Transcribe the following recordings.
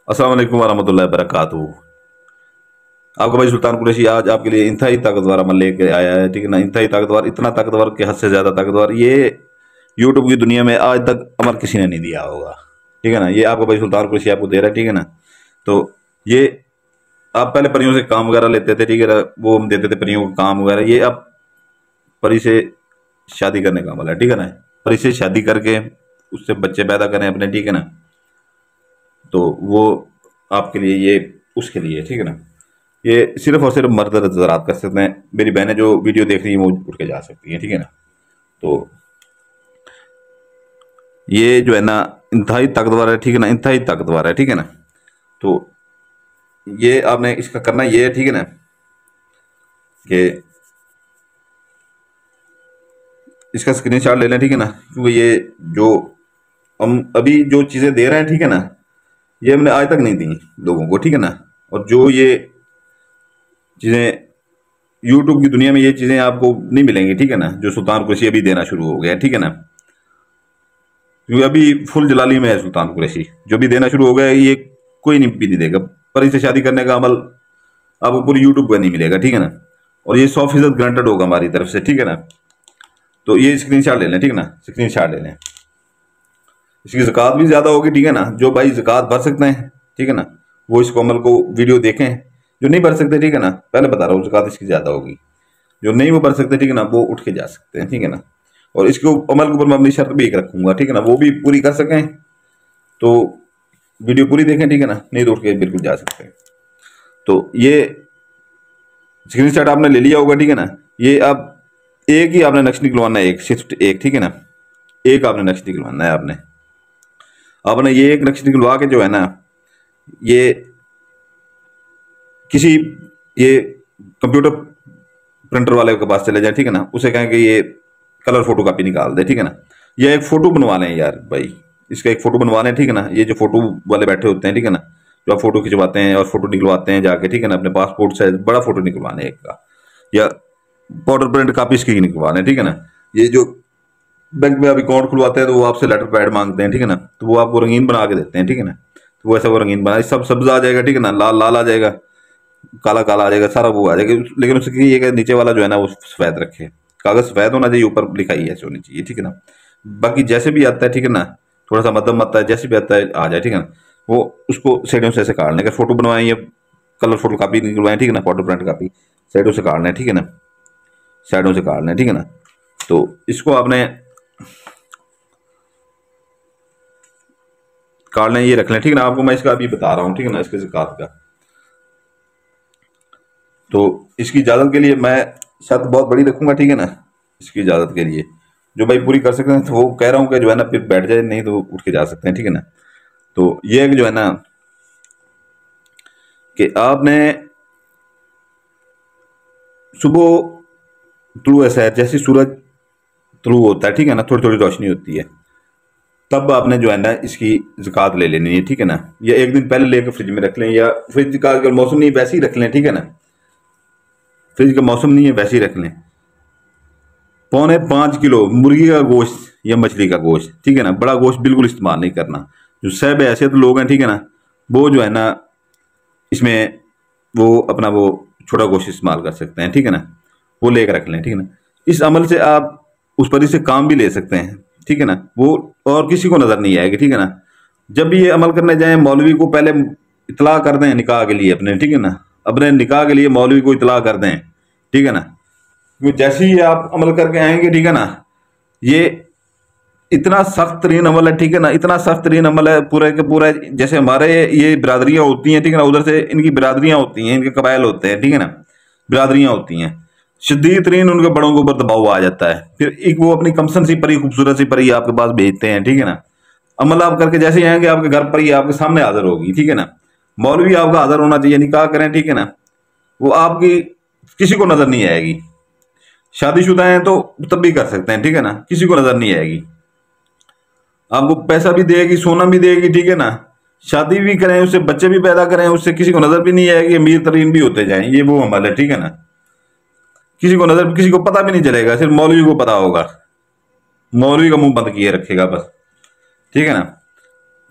अस्सलाम वालेकुम वरहमतुल्लाहि वबरकातुहू। आपका भाई सुल्तान कुरैशी आज आपके लिए इंतहाई ताकतवर अमल लेके आया है, ठीक है ना। इंतहाई ताकतवर, इतना ताकतवर कि हद से ज़्यादा ताकतवर। ये यूट्यूब की दुनिया में आज तक अमल किसी ने नहीं दिया होगा, ठीक है ना। ये आपका भाई सुल्तान कुरैशी आपको दे रहा है, ठीक है ना। तो ये आप पहले परियों से काम वगैरह लेते थे, ठीक है ना। वो हम देते थे परियों को काम वगैरह। ये अब परी से शादी करने का अमल है, ठीक है ना। परी से शादी करके उससे बच्चे पैदा करें अपने, ठीक है ना। तो वो आपके लिए, ये उसके लिए, ठीक है ना। ये सिर्फ और सिर्फ मर्द हजरात कर सकते हैं। मेरी बहनें जो वीडियो देख रही हैं वो उठ के जा सकती हैं, ठीक है ना। तो ये जो है ना इंतहाई ताकतवर है, ठीक है ना। इंतहाई ताकतवर है, ठीक है ना। तो ये आपने इसका करना ये है, ठीक है ना, कि इसका स्क्रीनशॉट ले लें, ठीक है ना। क्योंकि ये जो हम अभी जो चीज़ें दे रहे हैं, ठीक है ना, ये हमने आज तक नहीं दी लोगों को, ठीक है ना। और जो ये चीज़ें यूट्यूब की दुनिया में, ये चीज़ें आपको नहीं मिलेंगी, ठीक है ना। जो सुल्तान कुरैशी अभी देना शुरू हो गया, ठीक है ना। क्योंकि अभी फुल जलाली में है सुल्तान कुरैशी, जो भी देना शुरू हो गया है, ये कोई नहीं भी नहीं देगा। परी से शादी करने का अमल आपको पूरी यूट्यूब पर नहीं मिलेगा, ठीक है ना। और ये 100% ग्रांटेड होगा हमारी तरफ से, ठीक है ना। तो ये स्क्रीनशॉट ले लें, ठीक है ना। स्क्रीनशॉट ले लें। इसकी ज़कात भी ज़्यादा होगी, ठीक है ना। जो भाई ज़कात भर सकते हैं, ठीक है ना, वो इस अमल को वीडियो देखें। जो नहीं भर सकते, ठीक है ना, पहले बता रहा हूँ, ज़कात इसकी ज़्यादा होगी। जो नहीं वो भर सकते, ठीक है ना, वो उठ के जा सकते हैं, ठीक है ना। और इसके अमल के ऊपर मैं अपनी शर्त भी एक रखूंगा, ठीक है ना। वो भी पूरी कर सकें तो वीडियो पूरी देखें, ठीक है ना। नहीं तो उठ के बिल्कुल जा सकते हैं। तो ये स्क्रीनशॉट आपने ले लिया होगा, ठीक है ना। ये अब एक ही आपने नक्श निकलवाना है, एक सिर्फ एक, ठीक है ना। एक आपने नक्श निकलवाना है। आपने ये एक नक्श निकलवा के जो है ना, ये किसी ये कंप्यूटर प्रिंटर वाले के पास चले जाए, ठीक है ना। उसे कहें कि ये कलर फोटो कापी निकाल दे, ठीक है ना। या एक फोटो बनवा लें यार भाई, इसका एक फोटो बनवा लें, ठीक है ना। ये जो फोटो वाले बैठे होते हैं, ठीक है ना, जो आप फोटो खिंचवाते हैं और फोटो निकलवाते हैं जाके, ठीक है ना। अपने पासपोर्ट साइज बड़ा फोटो निकलवाने एक का, या पाउडर प्रिंट कापी इसकी निकलवाने, ठीक है ना। ये जो बैंक में आप अकाउंट खुलवाते हैं तो वो आपसे लेटर पैड मांगते हैं, ठीक है ना। तो वो आपको रंगीन बना के देते हैं, ठीक है ना। तो वो ऐसा वो रंगीन बना, सब सब्जा आ जाएगा, ठीक है ना। लाल लाल आ जाएगा, काला काला आ जाएगा, सारा वो आ जाएगा। लेकिन उसकी ये नीचे वाला जो है ना वो सफेद रखे। कागज सफेद होना चाहिए, ऊपर लिखाई ऐसे होनी चाहिए, ठीक है ना। बाकी जैसे भी आता है, ठीक है ना, थोड़ा सा मध्यम आता है, जैसे भी आता है आ जाए, ठीक है ना। वो उसको साइडों से ऐसे काट लें। अगर फोटो बनवाएं या कलर फोटो कापी निकलवाएं, ठीक है ना, फोटो प्रिंट कापी, साइडों से काट लें, ठीक है ना। साइडों से काट लें, ठीक है ना। तो इसको आपने काट लें, ये रख लें, ठीक है ना। आपको मैं इसका अभी बता रहा हूँ, ठीक है ना, इसके ज़कात का। तो इसकी इजाज़त के लिए मैं शर्त बहुत बड़ी रखूंगा, ठीक है ना। इसकी इजाज़त के लिए जो भाई पूरी कर सकते हैं, तो वो कह रहा हूँ कि जो है ना फिर बैठ जाए, नहीं तो उठ के जा सकते हैं, ठीक है ना। तो ये जो है ना कि आपने सुबह तुलू ऐसा है, जैसे सूरज तुलू होता है, ठीक है ना, थोड़ी थोड़ी रोशनी होती है, तब आपने जो है ना इसकी ज़कात ले लेनी है, ठीक है ना। या एक दिन पहले लेकर फ्रिज में रख लें, या फ्रिज का अगर मौसम नहीं वैसे ही रख लें, ठीक है ना। फ्रिज का मौसम नहीं है वैसे ही रख लें। 4.5 किलो मुर्गी का गोश्त या मछली का गोश्त, ठीक है ना। बड़ा गोश्त बिल्कुल इस्तेमाल नहीं करना। जो सहब हैसियत लोग हैं, ठीक है ना, वो जो है ना इसमें वो अपना वो छोटा गोश्त इस्तेमाल कर सकते हैं, ठीक है ना। वो लेकर रख लें, ठीक है ना। इस अमल से आप उस परी से काम भी ले सकते हैं, ठीक है ना। वो और किसी को नज़र नहीं आएगी, ठीक है ना। जब भी ये अमल करने जाएं, मौलवी को पहले इतला कर दें निकाह के लिए अपने, ठीक है ना। अपने निकाह के लिए मौलवी को इतला कर दें, ठीक है ना। क्योंकि जैसे ही आप अमल करके आएंगे, ठीक है ना, ये इतना सख्त तरीन अमल है, ठीक है ना। इतना सख्त तरीन अमल है पूरे के पूरा। जैसे हमारे ये बिरादरियां होती हैं, ठीक है ना, उधर से इनकी बिरादरियां होती हैं, इनके कबाइल होते हैं, ठीक है ना, बिरादरियां होती हैं। शदीद तरीन उनके बड़ों के ऊपर दबाव आ जाता है। फिर एक वो अपनी कमसन सी परी, खूबसूरत सी परी आपके पास भेजते हैं, ठीक है ना। अमल आप करके जैसे ही आएंगे, आपके घर पर ही आपके सामने हाजिर होगी, ठीक है ना। मौलवी आपका हाजिर होना चाहिए, निकाह करें, ठीक है ना। वो आपकी किसी को नजर नहीं आएगी। शादीशुदा हैं तो तब भी कर सकते हैं, ठीक है ना, किसी को नजर नहीं आएगी। आपको पैसा भी देगी, सोना भी देगी, ठीक है ना। शादी भी करें, उससे बच्चे भी पैदा करें, उससे किसी को नजर भी नहीं आएगी। अमीर तरीन भी होते जाएं, ये वो अमल है, ठीक है ना। किसी को नजर, किसी को पता भी नहीं चलेगा, सिर्फ मौलवी को पता होगा। मौलवी का मुंह बंद किए रखेगा बस, ठीक है ना।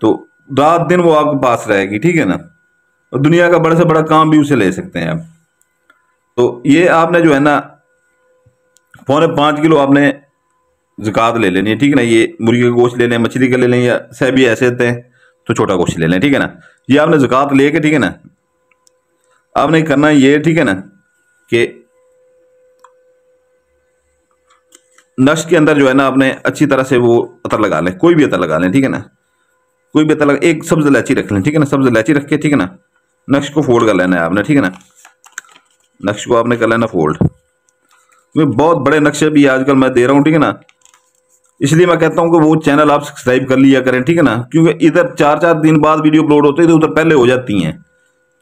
तो रात दिन वो आपके पास रहेगी, ठीक है ना। और दुनिया का बड़े से बड़ा काम भी उसे ले सकते हैं आप। तो ये आपने जो है ना 4.5 किलो आपने ज़कात ले लेनी है, ठीक है ना। ये मुर्गी का गोश्त ले लें, मछली का ले लें, या सभी ऐसे होते हैं तो छोटा गोश्त ले लें, ठीक है ना। ये आपने ज़कात लेके, ठीक है ना, आपने करना ये, ठीक है ना, कि नक्श के अंदर जो है ना आपने अच्छी तरह से वो अतर लगा लें, कोई भी अतर लगा लें, ठीक है ना। कोई भी अतर लगा, एक सब्ज इलायची रख लें, ठीक है ना। सब्ज इलायची रख के, ठीक है ना, नक्श को फोल्ड कर लेना है आपने, ठीक है ना। नक्श को आपने कर लेना फोल्ड। बहुत बड़े नक्शे भी आजकल मैं दे रहा हूँ, ठीक है ना। इसलिए मैं कहता हूँ कि वो चैनल आप सब्सक्राइब कर लिया करें, ठीक है ना, क्योंकि इधर 4-4 दिन बाद वीडियो अपलोड होते हैं, तो उधर पहले हो जाती हैं,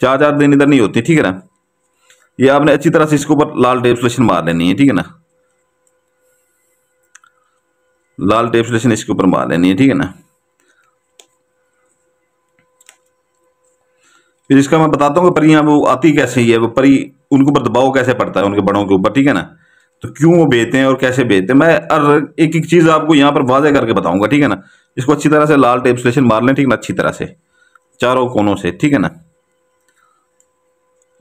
4-4 दिन इधर नहीं होती, ठीक है ना। ये आपने अच्छी तरह से इसके ऊपर लाल टेप स्लेशन मार लेनी है, ठीक है ना। लाल टेप स्लेशन इसके ऊपर मार लेनी है, ठीक है ना। फिर इसका मैं बताता हूँ कि परियां वो आती कैसे ही है, वो परी उनके ऊपर दबाव कैसे पड़ता है उनके बड़ों के ऊपर, ठीक है ना। तो क्यों वो बेचते हैं और कैसे बेचते हैं, मैं हर एक एक चीज़ आपको यहाँ पर वाज़े करके बताऊंगा, ठीक है ना। इसको अच्छी तरह से लाल टेप स्लेशन मार लें, ठीक है ना, अच्छी तरह से चारों कोनों से, ठीक है ना।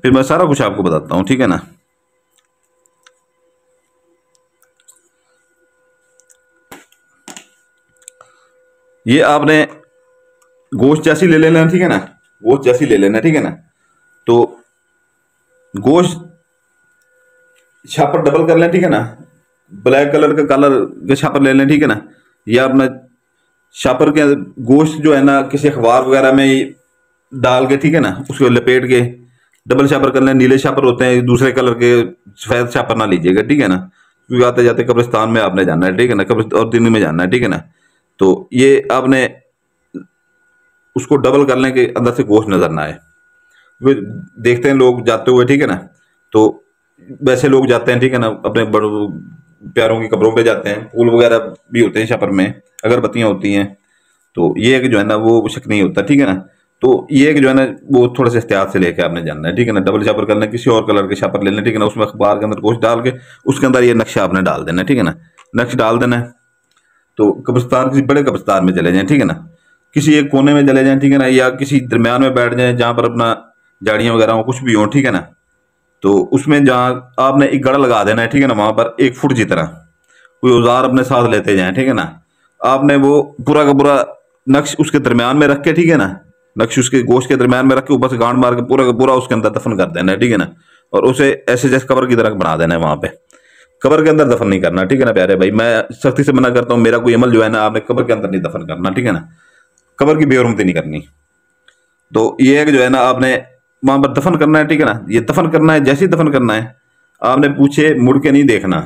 फिर मैं सारा कुछ आपको बताता हूँ, ठीक है ना। ये आपने गोश्त जैसी ले लेना, ठीक है ना, गोश्त जैसी ले लेना, ठीक है ना। तो गोश्त छापर डबल कर लें, ठीक है ना। ब्लैक कलर के छापर ले लें, ठीक है ना। या अपना छापर के गोश्त जो है ना किसी अखबार वगैरह में डाल के, ठीक है ना, उसको लपेट के डबल छापर कर लें। नीले छापर होते हैं, दूसरे कलर के सफ़ेद छापर ना लीजिएगा, ठीक है ना, क्योंकि आते जाते कब्रिस्तान में आपने जाना है, ठीक है ना, कब्र और दिन में जाना है, ठीक है ना। तो ये आपने उसको डबल कर लें कि अंदर से गोश्त नजर ना आए। वे देखते हैं लोग जाते हुए, ठीक है ना। तो वैसे लोग जाते हैं, ठीक है ना, अपने बड़ों प्यारों की कब्रों पे जाते हैं, फूल वगैरह भी होते हैं छापर में, अगरबत्तियां होती हैं। तो ये एक जो है ना वो शक नहीं होता, ठीक है ना। तो ये एक जो है ना वो थोड़ा सा एहतियात से लेके आपने जानना है, ठीक है ना। डबल छापर करना, किसी और कलर के छापर ले लेना, ठीक है ना। उसमें अखबार के अंदर गोश्त डाल के उसके अंदर ये नक्शा आपने डाल देना है, ठीक है ना। नक्श डाल देना है। तो कब्रिस्तान, किसी बड़े कब्रिस्तान में चले जाएं, ठीक है ना, किसी एक कोने में चले जाएं, ठीक है ना, या किसी दरमियान में बैठ जाएं जहाँ पर अपना झाड़ियाँ वगैरह हो, कुछ भी हो, ठीक है ना। तो उसमें जहाँ आपने एक गड़ा लगा देना है, ठीक है ना, वहाँ पर 1 फुट जितना कोई औजार अपने साथ लेते जाएं, ठीक है ना। आपने वो पूरा का पूरा नक्श उसके दरमियान में रख के, ठीक है ना, नक्श उसके गोश्त के दरमियान में रख के ऊपर से गांड मार के पूरा का पूरा उसके अंदर दफन कर देना है, ठीक है ना। और उसे ऐसे जैसे कब्र की तरह बना देना है, वहाँ पे कब्र के अंदर दफन नहीं करना, ठीक है ना प्यारे भाई। मैं सख्ती से मना करता हूँ, मेरा कोई अमल जो है ना आपने कब्र के अंदर नहीं दफन करना, ठीक है ना। कब्र की बेहरमती नहीं करनी। तो ये है कि जो है ना आपने वहां पर दफन करना है, ठीक है ना। ये दफन करना है, जैसे ही दफन करना है आपने पूछे मुड़ के नहीं देखना,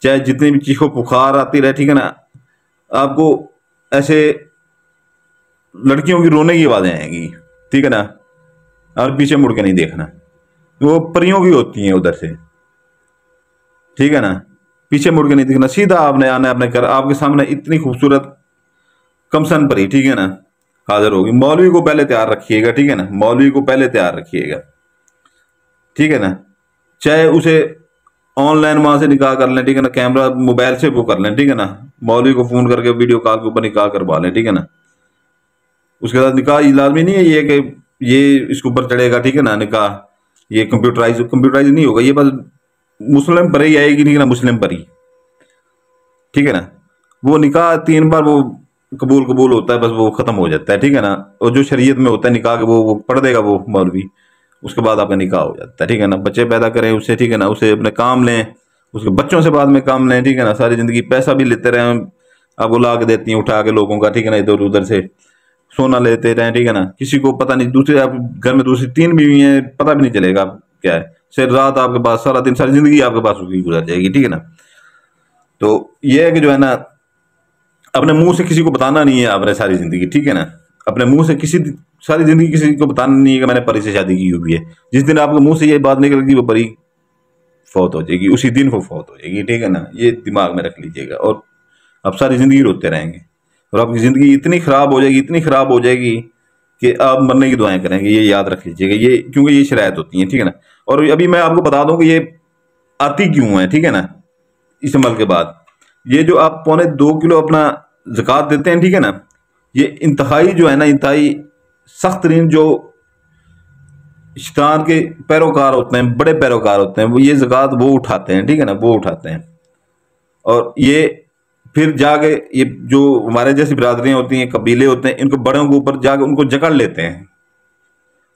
चाहे जितनी भी चीखों पुकार आती रहे, ठीक है ना। आपको ऐसे लड़कियों की रोने की आवाजें आएंगी, ठीक है ना, और पीछे मुड़ के नहीं देखना। वो परियों की होती हैं उधर से, ठीक है ना। पीछे मुड़ के नहीं देखना, सीधा आपने आना है अपने घर, आपके सामने इतनी खूबसूरत कमसन परी, ठीक है ना, हाजिर होगी। मौलवी को पहले तैयार रखिएगा, ठीक है ना, मौलवी को पहले तैयार रखिएगा, ठीक है ना। चाहे उसे ऑनलाइन वहां से निकाह कर लें, ठीक है ना, कैमरा मोबाइल से वो कर लें, ठीक है ना। मौलवी को फोन करके वीडियो कॉल के ऊपर निकाह करवा लें, ठीक है ना। उसके बाद निकाह ये लाजमी नहीं है ये कि ये इसके ऊपर चढ़ेगा, ठीक है ना, निकाह ये कंप्यूटराइज नहीं होगा, ये बस मुस्लिम पर ही आएगी, ठीक है ना, मुस्लिम पर ही, ठीक है ना। वो निकाह 3 बार वो कबूल कबूल होता है, बस वो खत्म हो जाता है, ठीक है ना। और जो शरीयत में होता है निकाह के वो पढ़ देगा वो मौलवी, उसके बाद आपका निकाह हो जाता है, ठीक है ना। बच्चे पैदा करें उससे, ठीक है ना, उसे अपने काम लें, उसके बच्चों से बाद में काम लें, ठीक है ना। सारी जिंदगी पैसा भी लेते रहें, आपको ला के देती हैं उठा के लोगों का, ठीक है ना, इधर उधर से सोना लेते रहें, ठीक है ना। किसी को पता नहीं, दूसरे आप घर में दूसरी 3 बीवी हैं, पता भी नहीं चलेगा क्या है। सिर्फ रात आपके पास, सारा दिन सारी जिंदगी आपके पास उसकी गुजर जाएगी, ठीक है ना। तो ये है कि जो है ना अपने मुंह से किसी को बताना नहीं है आपने सारी जिंदगी, ठीक है ना। अपने मुंह से सारी जिंदगी किसी को बताना नहीं है कि मैंने परी से शादी की हुई है। जिस दिन आपके मुंह से ये बात निकलेगी वो परी फौत हो जाएगी, उसी दिन वो फौत हो जाएगी, ठीक है ना। ये दिमाग में रख लीजिएगा, और आप सारी जिंदगी रोते रहेंगे, और आपकी जिंदगी इतनी खराब हो जाएगी, इतनी खराब हो जाएगी कि आप मरने की दुआएं करेंगे। ये याद रख लीजिएगा, ये क्योंकि ये शरायत होती है, ठीक है ना। और अभी मैं आपको बता दूं कि ये आती क्यों है, ठीक है ना। इस अमल के बाद ये जो आप 2.25 किलो अपना ज़कात देते हैं, ठीक है ना, ये इंतहाई जो है ना, इंतहाई सख्त तरीन जो शैतान के पैरोकार होते हैं, बड़े पैरोकार होते हैं, वो ये ज़कात वो उठाते हैं, ठीक है ना, वो उठाते हैं। और ये फिर जाके ये जो हमारे जैसी बिरादरियाँ होती हैं, कबीले होते हैं, इनको बड़ों के ऊपर जाके उनको जकड़ लेते हैं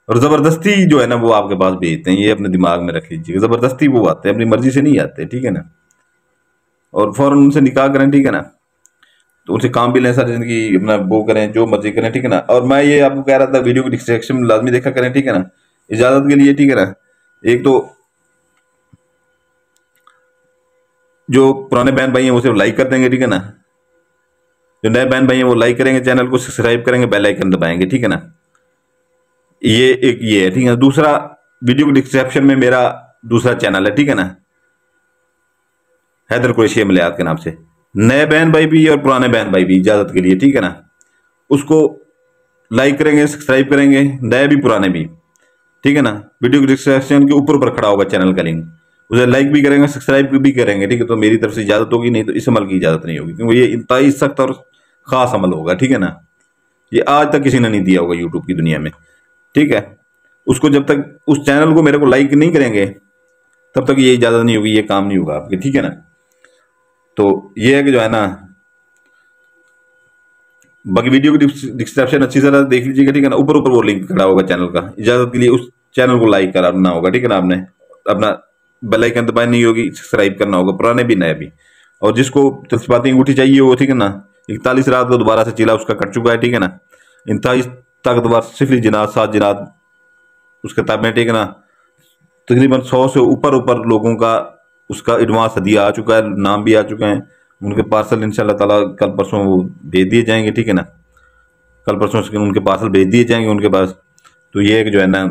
और ज़बरदस्ती जो है ना वो आपके पास भेजते हैं। ये अपने दिमाग में रख लीजिएगा, ज़बरदस्ती वो आते हैं, अपनी मर्जी से नहीं आते, ठीक है ना। और फ़ौरन उनसे निकाह करें, ठीक है ना, तो उनसे काम भी लें, सारी ज़िंदगी अपना वो करें, जो मर्जी करें, ठीक है ना। और मैं ये आपको कह रहा था, वीडियो को डिस्क्रिप्शन में लाजमी देखा करें, ठीक है ना, इजाज़त के लिए, ठीक है ना। एक तो जो पुराने बहन भाई हैं वो सिर्फ लाइक कर देंगे, ठीक है ना। जो नए बहन भाई हैं वो लाइक करेंगे, चैनल को सब्सक्राइब करेंगे, बेल आइकन दबाएंगे, ठीक है ना। ये एक ये है, ठीक है। दूसरा, वीडियो के डिस्क्रिप्शन में मेरा दूसरा चैनल है, ठीक है ना, हैदर कुरैशी अमलियात के नाम से। नए बहन भाई भी और पुराने बहन भाई भी, इजाजत के लिए, ठीक है ना, उसको लाइक करेंगे, सब्सक्राइब करेंगे, नए भी पुराने भी, ठीक है ना। वीडियो के डिस्क्रिप्शन के ऊपर ऊपर खड़ा होगा चैनल का लिंक, उसे लाइक भी करेंगे, सब्सक्राइब भी करेंगे, ठीक है। तो मेरी तरफ से इजाजत होगी, नहीं तो इस अमल की इजाजत नहीं होगी, क्योंकि ये इंतहाई सख्त और खास अमल होगा, ठीक है ना। ये आज तक किसी ने नहीं दिया होगा यूट्यूब की दुनिया में, ठीक है। उसको जब तक उस चैनल को मेरे को लाइक नहीं करेंगे तब तक ये इजाजत नहीं होगी, ये काम नहीं होगा आपके, ठीक है ना। तो ये है कि जो है ना, बाकी वीडियो की डिस्क्रिप्शन अच्छी तरह देख लीजिएगा, ठीक है ना, ऊपर ऊपर वो लिंक खड़ा होगा चैनल का। इजाजत के लिए उस चैनल को लाइक करना होगा, ठीक है ना, आपने अपना बेल आइकन दबानी होगी, सब्सक्राइब करना होगा, पुराने भी नए भी। और जिसको तस्बाती अंगूठी चाहिए हो, ठीक है ना, 41 रात को दोबारा से चिला उसका कट चुका है, ठीक है ना। इंतहाई ताकतवर सिफरी जिनात 7 जिनात उस किताब में, ठीक है ना। तकरीबन 100 से ऊपर ऊपर लोगों का उसका एडवांस हदिया आ चुका है, नाम भी आ चुके हैं। उनके पार्सल इंशाल्लाह ताला कल परसों वो भेज दिए जाएंगे, ठीक है ना, कल परसों से उनके पार्सल भेज दिए जाएंगे उनके पास। तो ये है कि जो है ना,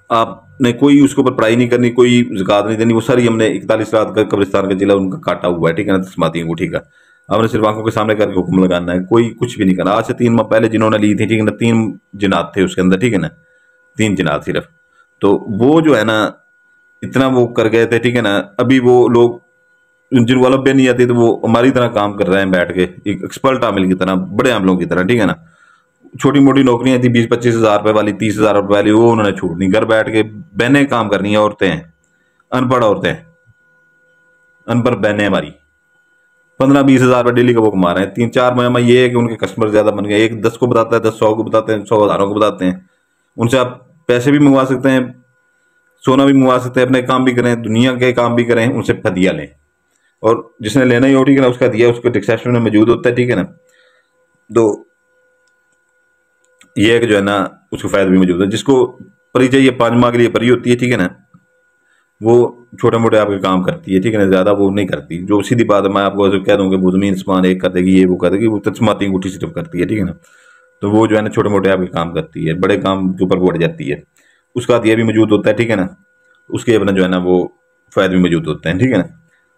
आपने कोई उसके ऊपर पढ़ाई नहीं करनी, कोई ज़कात नहीं देनी, वो सारी हमने 41 रात का कब्रिस्तान का जिला उनका काटा हुआ है, ठीक है ना, तस्माती अंगूठी का। आपने सिर्फ आंखों के सामने करके हुक्म लगाना है, कोई कुछ भी नहीं करना। आज से 3 माह पहले जिन्होंने ली थी, ठीक है ना, 3 जिनात थे उसके अंदर, ठीक है ना, 3 जिनात सिर्फ। तो वो जो है ना इतना वो कर गए थे, ठीक है ना। अभी वो लोग जिनको अलब नहीं आती, तो वो हमारी तरह काम कर रहे हैं बैठ के, एक एक्सपर्ट आमिल की तरह, बड़े आमिलों की तरह, ठीक है ना। छोटी मोटी नौकरियां थी 20-25 हज़ार रुपए वाली, 30 हज़ार रुपए वाली, वो उन्होंने छूट नहीं, घर बैठ के बहनें काम करनी है, औरतें हैं, अनपढ़ औरतें, अनपढ़ बहनें हमारी 15-20 हज़ार रुपये डेली का वो कमा रहे हैं। 3-4 महीना ये है कि उनके कस्टमर ज्यादा बन गए, एक 10 को बताता है, 10 100 को बताते हैं, 100 हज़ारों को बताते हैं। उनसे आप पैसे भी मंगवा सकते हैं, सोना भी मंगवा सकते हैं, अपने काम भी करें, दुनिया के काम भी करें, उनसे हदिया लें। और जिसने लेना ही हो, ठीक है ना, उसका दिया उसके डिस्क्रिप्शन में मौजूद होता है, ठीक है ना। तो ये है कि जो है ना उसको फायदा भी मौजूद है। जिसको परी चाहिए 5 माह के लिए परी होती है, ठीक है ना, वो छोटे मोटे आपके काम करती है, ठीक है ना, ज़्यादा वो नहीं करती। जो सीधी बात है, मैं आपको ऐसे कह दूँगा वो ज़मीन आसमान एक कर देगी, ये वो कर देगी, वो तस्माती अंगूठी सिर्फ करती है, ठीक है ना। तो वो जो है ना छोटे मोटे आपके काम करती है, बड़े काम के ऊपर बढ़ जाती है। उसका दिया भी मौजूद होता है, ठीक है ना, उसके अपना जो है ना वो फ़ायदे भी मौजूद होते हैं, ठीक है ना।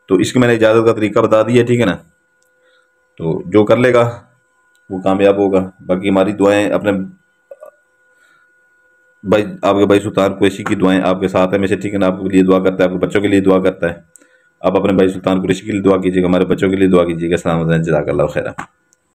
तो इसकी मैंने इजाज़त का तरीका बता दिया, ठीक है ना। तो जो कर लेगा वो कामयाब होगा। बाकी हमारी दुआएं अपने भाई, आपके भाई सुल्तान कुरैशी की दुआएं आपके साथ है हमेशा, ठीक है ना। आपके लिए दुआ करता है, आपके बच्चों के लिए दुआ करता है। आप अपने भाई सुल्तान कुरैशी के लिए दुआ कीजिएगा, हमारे बच्चों के लिए दुआ कीजिएगा। सलाम, जज़ाकल्लाह खैरा।